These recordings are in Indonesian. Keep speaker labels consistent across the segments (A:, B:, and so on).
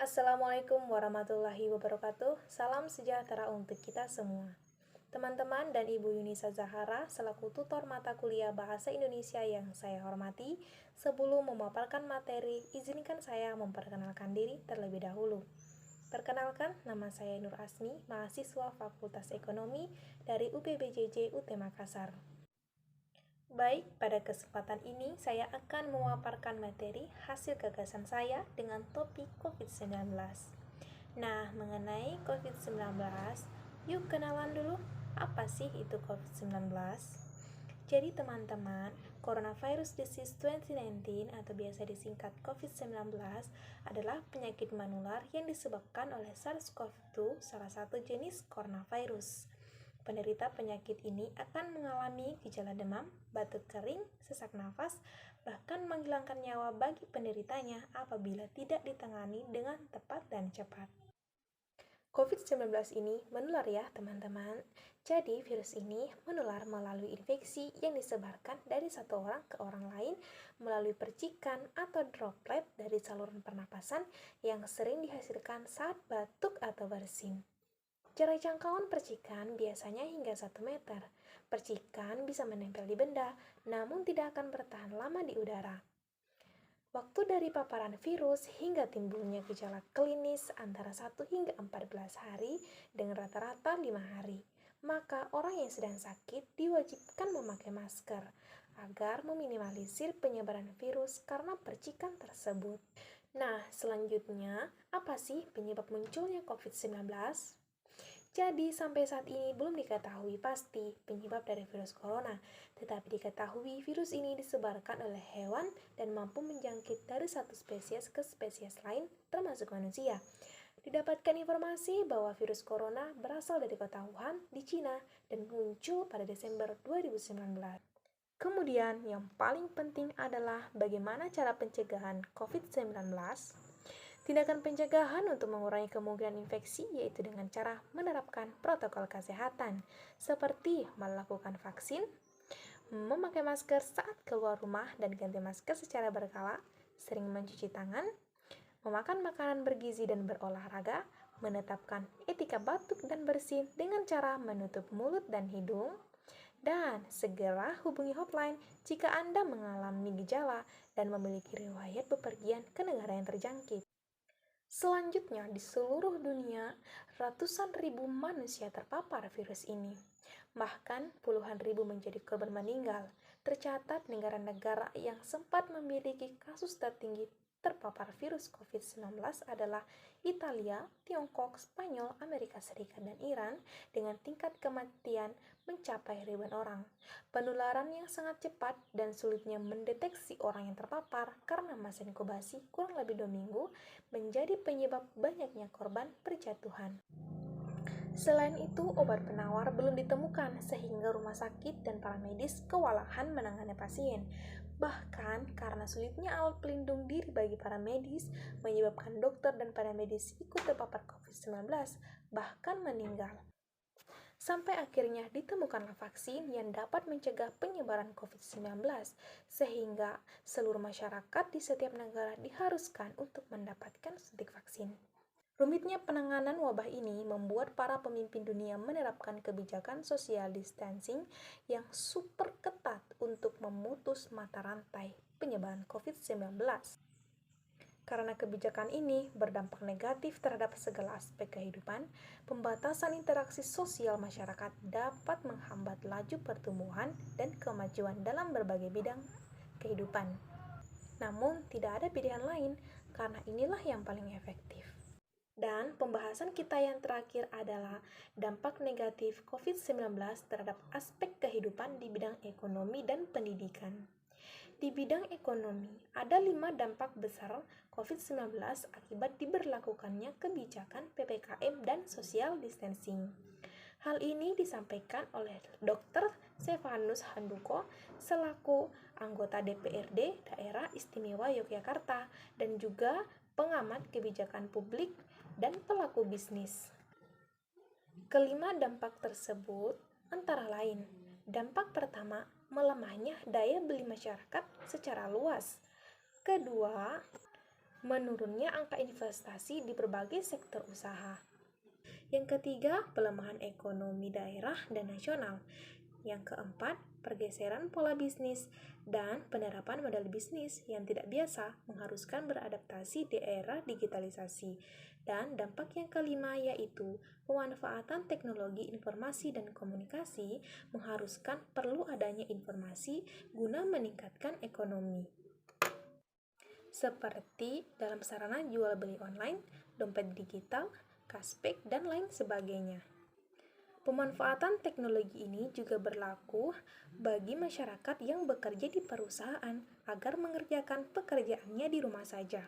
A: Assalamualaikum warahmatullahi wabarakatuh. Salam sejahtera untuk kita semua. Teman-teman dan Ibu Yunisa Zahara selaku tutor mata kuliah Bahasa Indonesia yang saya hormati, sebelum memaparkan materi, izinkan saya memperkenalkan diri terlebih dahulu. Perkenalkan, nama saya Nur Asmi, mahasiswa Fakultas Ekonomi dari UPBJJ UT Makassar. Baik, pada kesempatan ini saya akan memaparkan materi hasil gagasan saya dengan topik COVID-19. Nah, mengenai COVID-19, yuk kenalan dulu, apa sih itu COVID-19? Jadi teman-teman, Coronavirus Disease 2019 atau biasa disingkat COVID-19 adalah penyakit menular yang disebabkan oleh SARS-CoV-2, salah satu jenis coronavirus. Penderita penyakit ini akan mengalami gejala demam, batuk kering, sesak nafas, bahkan menghilangkan nyawa bagi penderitanya apabila tidak ditangani dengan tepat dan cepat. COVID-19 ini menular ya teman-teman. Jadi virus ini menular melalui infeksi yang disebarkan dari satu orang ke orang lain melalui percikan atau droplet dari saluran pernapasan yang sering dihasilkan saat batuk atau bersin. Jarak jangkauan percikan biasanya hingga 1 meter. Percikan bisa menempel di benda, namun tidak akan bertahan lama di udara. Waktu dari paparan virus hingga timbulnya gejala klinis antara 1 hingga 14 hari dengan rata-rata 5 hari. Maka orang yang sedang sakit diwajibkan memakai masker agar meminimalisir penyebaran virus karena percikan tersebut. Nah, selanjutnya, apa sih penyebab munculnya COVID-19? Jadi, sampai saat ini belum diketahui pasti penyebab dari virus corona, tetapi diketahui virus ini disebarkan oleh hewan dan mampu menjangkit dari satu spesies ke spesies lain, termasuk manusia. Didapatkan informasi bahwa virus corona berasal dari kota Wuhan di Cina dan muncul pada Desember 2019. Kemudian, yang paling penting adalah bagaimana cara pencegahan COVID-19. Tindakan pencegahan untuk mengurangi kemungkinan infeksi yaitu dengan cara menerapkan protokol kesehatan seperti melakukan vaksin, memakai masker saat keluar rumah dan ganti masker secara berkala, sering mencuci tangan, memakan makanan bergizi dan berolahraga, menetapkan etika batuk dan bersin dengan cara menutup mulut dan hidung, dan segera hubungi hotline jika Anda mengalami gejala dan memiliki riwayat bepergian ke negara yang terjangkit. Selanjutnya, di seluruh dunia, ratusan ribu manusia terpapar virus ini. Bahkan puluhan ribu menjadi korban meninggal. Tercatat negara-negara yang sempat memiliki kasus tertinggi terpapar virus COVID-19 adalah Italia, Tiongkok, Spanyol, Amerika Serikat, dan Iran dengan tingkat kematian mencapai ribuan orang. Penularan yang sangat cepat dan sulitnya mendeteksi orang yang terpapar karena masa inkubasi kurang lebih 2 minggu menjadi penyebab banyaknya korban berjatuhan. Selain itu, obat penawar belum ditemukan sehingga rumah sakit dan para medis kewalahan menangani pasien. Bahkan karena sulitnya alat pelindung diri bagi para medis menyebabkan dokter dan para medis ikut terpapar COVID-19 bahkan meninggal. Sampai akhirnya ditemukanlah vaksin yang dapat mencegah penyebaran COVID-19 sehingga seluruh masyarakat di setiap negara diharuskan untuk mendapatkan suntik vaksin. Rumitnya penanganan wabah ini membuat para pemimpin dunia menerapkan kebijakan social distancing yang super ketat untuk memutus mata rantai penyebaran COVID-19. Karena kebijakan ini berdampak negatif terhadap segala aspek kehidupan, pembatasan interaksi sosial masyarakat dapat menghambat laju pertumbuhan dan kemajuan dalam berbagai bidang kehidupan. Namun, tidak ada pilihan lain karena inilah yang paling efektif. Dan pembahasan kita yang terakhir adalah dampak negatif COVID-19 terhadap aspek kehidupan di bidang ekonomi dan pendidikan. Di bidang ekonomi, ada 5 dampak besar COVID-19 akibat diberlakukannya kebijakan PPKM dan social distancing. Hal ini disampaikan oleh Dr. Stefanus Handoko selaku anggota DPRD Daerah Istimewa Yogyakarta dan juga pengamat kebijakan publik dan pelaku bisnis. Kelima dampak tersebut antara lain, dampak pertama, melemahnya daya beli masyarakat secara luas. Kedua, menurunnya angka investasi di berbagai sektor usaha. Yang ketiga, pelemahan ekonomi daerah dan nasional. Yang keempat, pergeseran pola bisnis dan penerapan model bisnis yang tidak biasa mengharuskan beradaptasi di era digitalisasi. Dan dampak yang kelima yaitu pemanfaatan teknologi informasi dan komunikasi mengharuskan perlu adanya informasi guna meningkatkan ekonomi. Seperti dalam sarana jual beli online, dompet digital, cashback, dan lain sebagainya. Pemanfaatan teknologi ini juga berlaku bagi masyarakat yang bekerja di perusahaan agar mengerjakan pekerjaannya di rumah saja.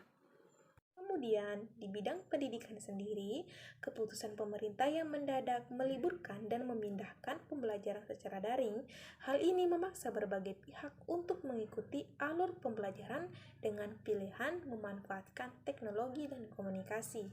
A: Kemudian, di bidang pendidikan sendiri, keputusan pemerintah yang mendadak meliburkan dan memindahkan pembelajaran secara daring, hal ini memaksa berbagai pihak untuk mengikuti alur pembelajaran dengan pilihan memanfaatkan teknologi dan komunikasi.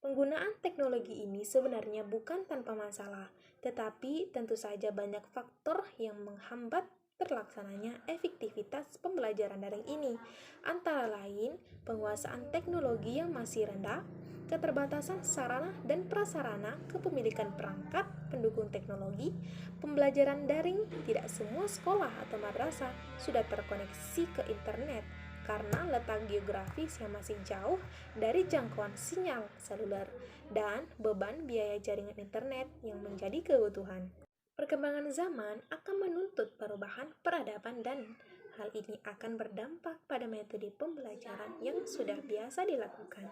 A: Penggunaan teknologi ini sebenarnya bukan tanpa masalah, tetapi tentu saja banyak faktor yang menghambat terlaksananya efektivitas pembelajaran daring ini, antara lain penguasaan teknologi yang masih rendah, keterbatasan sarana dan prasarana kepemilikan perangkat pendukung teknologi, pembelajaran daring tidak semua sekolah atau madrasah sudah terkoneksi ke internet, karena letak geografis yang masih jauh dari jangkauan sinyal seluler dan beban biaya jaringan internet yang menjadi kebutuhan. Perkembangan zaman akan menuntut perubahan peradaban dan hal ini akan berdampak pada metode pembelajaran yang sudah biasa dilakukan.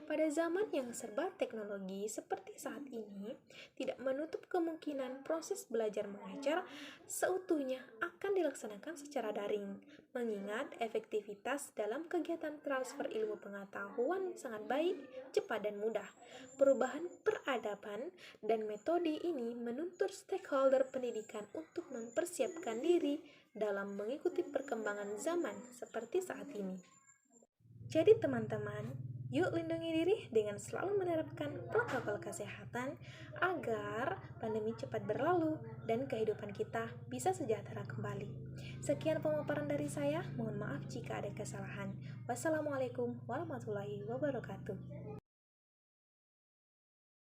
A: Pada zaman yang serba teknologi seperti saat ini, tidak menutup kemungkinan proses belajar mengajar seutuhnya akan dilaksanakan secara daring, mengingat efektivitas dalam kegiatan transfer ilmu pengetahuan sangat baik, cepat, dan mudah. Perubahan peradaban dan metode ini menuntut stakeholder pendidikan untuk mempersiapkan diri dalam mengikuti perkembangan zaman seperti saat ini. Jadi teman-teman, yuk lindungi diri dengan selalu menerapkan protokol kesehatan agar pandemi cepat berlalu dan kehidupan kita bisa sejahtera kembali. Sekian pemaparan dari saya, mohon maaf jika ada kesalahan. Wassalamualaikum warahmatullahi wabarakatuh.